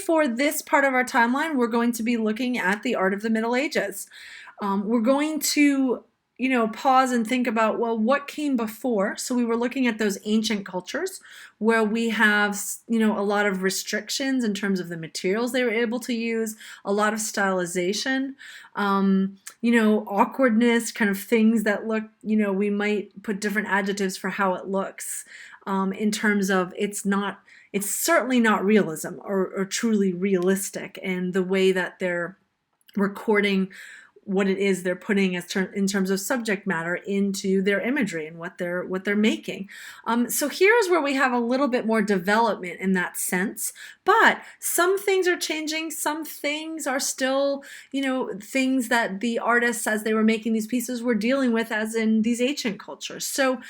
for this part of our timeline, we're going to be looking at the art of the Middle Ages. We're going to, pause and think about, well, what came before? So we were looking at those ancient cultures where we have, a lot of restrictions in terms of the materials they were able to use, a lot of stylization, awkwardness, kind of things that look, we might put different adjectives for how it looks, in terms of it's certainly not realism or truly realistic, and the way that they're recording what it is they're putting in terms of subject matter into their imagery and what they're making. So here's where we have a little bit more development in that sense, but some things are changing. Some things are still, things that the artists, as they were making these pieces, were dealing with as in these ancient cultures. So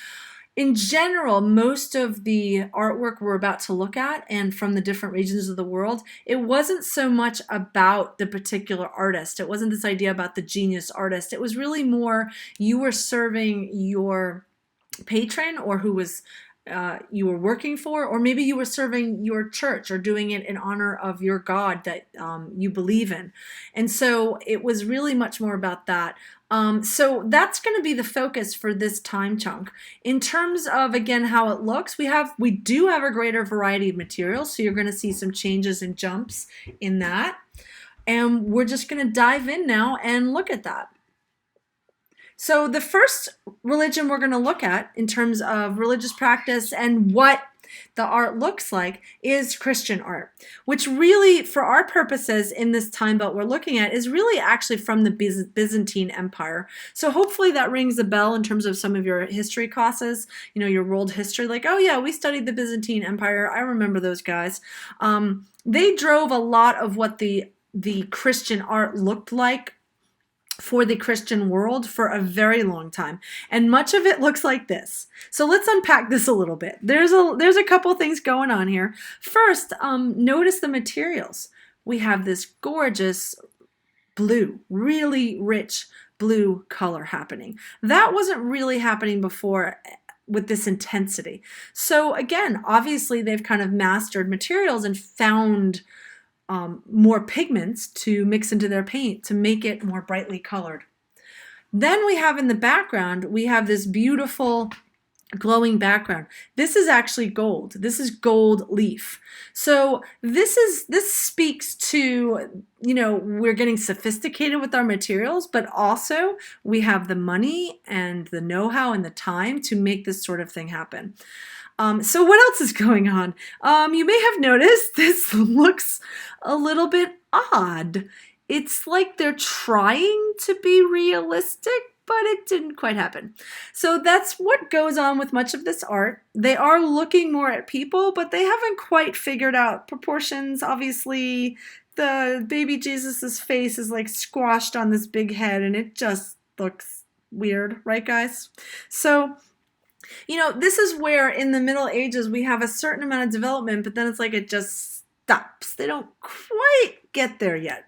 in general, most of the artwork we're about to look at, and from the different regions of the world, it wasn't so much about the particular artist. It wasn't this idea about the genius artist. It was really more you were serving your patron, or who was you were working for, or maybe you were serving your church or doing it in honor of your God that you believe in. And so it was really much more about that. So that's going to be the focus for this time chunk. In terms of, again, how it looks, we do have a greater variety of materials, so you're going to see some changes and jumps in that. And we're just going to dive in now and look at that. So the first religion we're going to look at in terms of religious practice and what the art looks like is Christian art, which really, for our purposes in this time belt we're looking at, is really actually from the Byzantine Empire. So hopefully that rings a bell in terms of some of your history classes, your world history, like, oh yeah, we studied the Byzantine Empire. I remember those guys. They drove a lot of what the Christian art looked like for the Christian world for a very long time. And much of it looks like this. So let's unpack this a little bit. There's a couple things going on here. First, notice the materials. We have this gorgeous blue, really rich blue color happening. That wasn't really happening before with this intensity. So again, obviously they've kind of mastered materials and found more pigments to mix into their paint to make it more brightly colored. Then we have in the background, we have this beautiful glowing background. This is actually gold. This is gold leaf. So this speaks to, we're getting sophisticated with our materials, but also we have the money and the know-how and the time to make this sort of thing happen. So what else is going on? You may have noticed this looks a little bit odd. It's like they're trying to be realistic, but it didn't quite happen. So that's what goes on with much of this art. They are looking more at people, but they haven't quite figured out proportions. Obviously, the baby Jesus's face is like squashed on this big head, and it just looks weird, right, guys? So this is where in the Middle Ages we have a certain amount of development, but then it's like it just stops. They don't quite get there yet.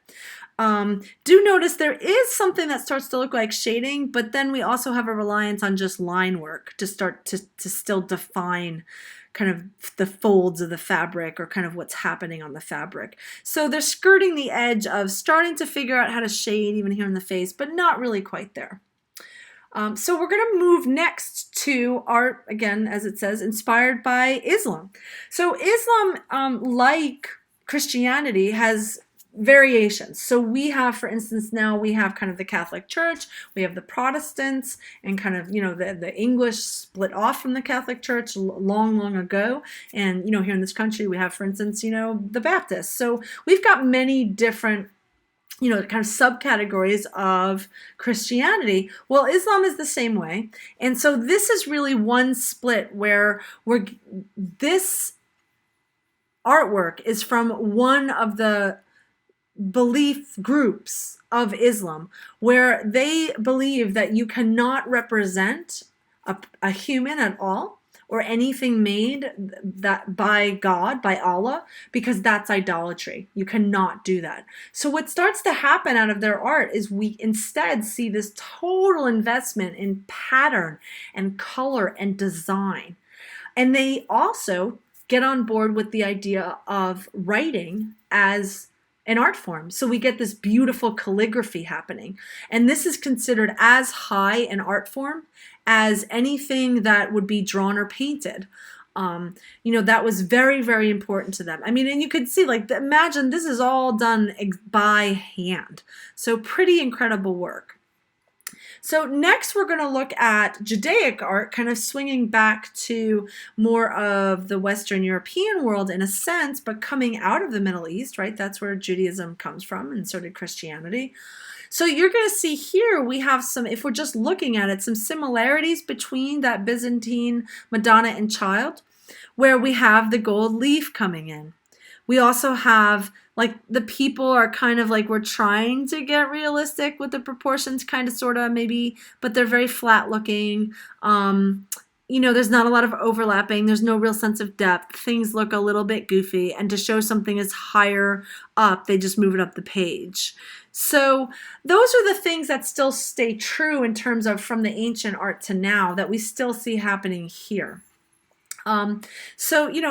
Do notice there is something that starts to look like shading, but then we also have a reliance on just line work to start to still define kind of the folds of the fabric or kind of what's happening on the fabric. So they're skirting the edge of starting to figure out how to shade even here in the face, but not really quite there. So we're going to move next to art, again, as it says, inspired by Islam. So Islam, like Christianity, has variations. So we have, for instance, now we have kind of the Catholic Church, we have the Protestants, and kind of, the English split off from the Catholic Church long, long ago. And, here in this country, we have, for instance, the Baptists. So we've got many different kind of subcategories of Christianity. Well, Islam is the same way. And so this is really one split where this artwork is from one of the belief groups of Islam, where they believe that you cannot represent a human at all, or anything made that by God, by Allah, because that's idolatry. You cannot do that. So what starts to happen out of their art is we instead see this total investment in pattern and color and design. And they also get on board with the idea of writing as an art form. So we get this beautiful calligraphy happening. And this is considered as high an art form as anything that would be drawn or painted. That was very, very important to them. I mean, and you could see, like, imagine this is all done by hand. So pretty incredible work. So next we're going to look at Judaic art, kind of swinging back to more of the Western European world in a sense, but coming out of the Middle East, right? That's where Judaism comes from, and so did Christianity. So you're going to see here we have some, if we're just looking at it, some similarities between that Byzantine Madonna and Child, where we have the gold leaf coming in. We also have, like, the people are kind of like, we're trying to get realistic with the proportions, kind of, sort of, maybe, but they're very flat looking. There's not a lot of overlapping. There's no real sense of depth. Things look a little bit goofy, and to show something is higher up, they just move it up the page. So those are the things that still stay true in terms of from the ancient art to now that we still see happening here.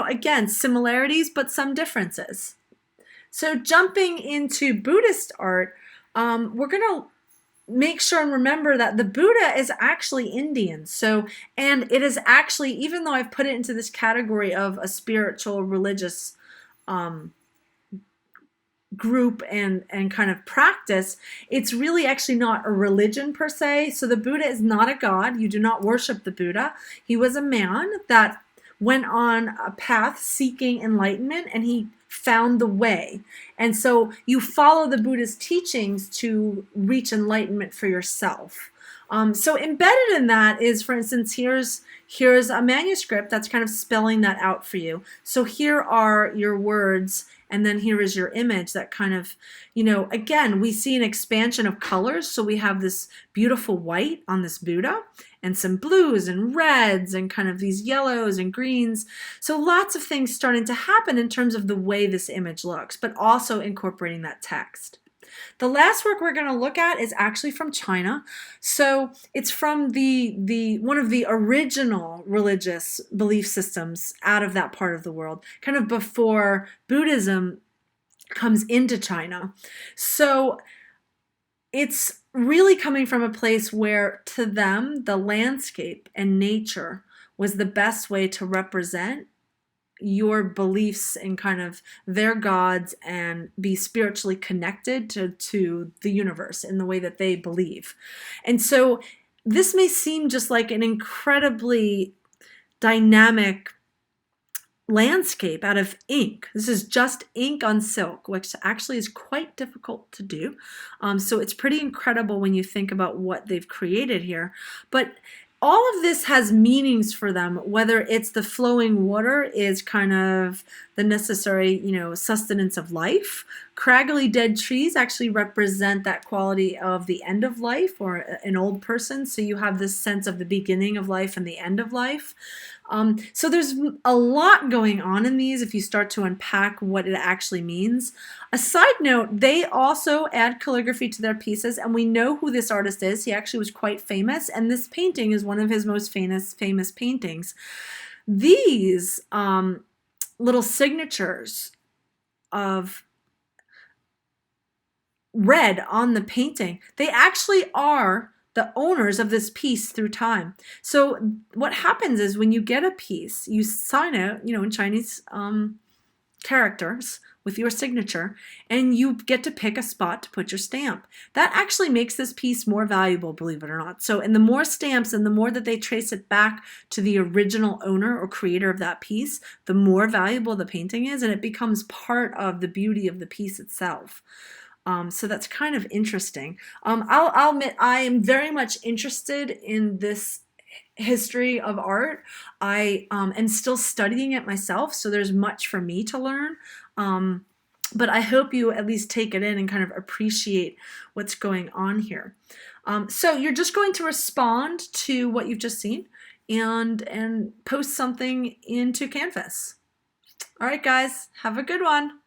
Again, similarities, but some differences. So jumping into Buddhist art, we're going to make sure and remember that the Buddha is actually Indian. And it is actually, even though I've put it into this category of a spiritual, religious group and kind of practice, it's really actually not a religion per se. So the Buddha is not a god. You do not worship the Buddha. He was a man that went on a path seeking enlightenment, and he found the way. And so you follow the Buddha's teachings to reach enlightenment for yourself. So embedded in that is, for instance, here's a manuscript that's kind of spelling that out for you. So here are your words, and then here is your image that kind of, again, we see an expansion of colors. So we have this beautiful white on this Buddha, and some blues and reds and kind of these yellows and greens. So lots of things starting to happen in terms of the way this image looks, but also incorporating that text. The last work we're going to look at is actually from China. So it's from the one of the original religious belief systems out of that part of the world, kind of before Buddhism comes into China. So it's really coming from a place where, to them, the landscape and nature was the best way to represent your beliefs in kind of their gods and be spiritually connected to the universe in the way that they believe. And so this may seem just like an incredibly dynamic landscape out of ink. This is just ink on silk, which actually is quite difficult to do. So it's pretty incredible when you think about what they've created here. But all of this has meanings for them, whether it's the flowing water is kind of the necessary, sustenance of life. Craggly dead trees actually represent that quality of the end of life or an old person. So you have this sense of the beginning of life and the end of life. So there's a lot going on in these if you start to unpack what it actually means. A side note, they also add calligraphy to their pieces, and we know who this artist is. He actually was quite famous, and this painting is one of his most famous paintings. These little signatures of red on the painting, they actually are the owners of this piece through time. So what happens is when you get a piece, you sign it, in Chinese characters with your signature, and you get to pick a spot to put your stamp. That actually makes this piece more valuable, believe it or not. So, and the more stamps and the more that they trace it back to the original owner or creator of that piece, the more valuable the painting is, and it becomes part of the beauty of the piece itself. So that's kind of interesting. I'll admit I am very much interested in this history of art. I am still studying it myself, so there's much for me to learn. But I hope you at least take it in and kind of appreciate what's going on here. So you're just going to respond to what you've just seen and post something into Canvas. All right, guys, have a good one.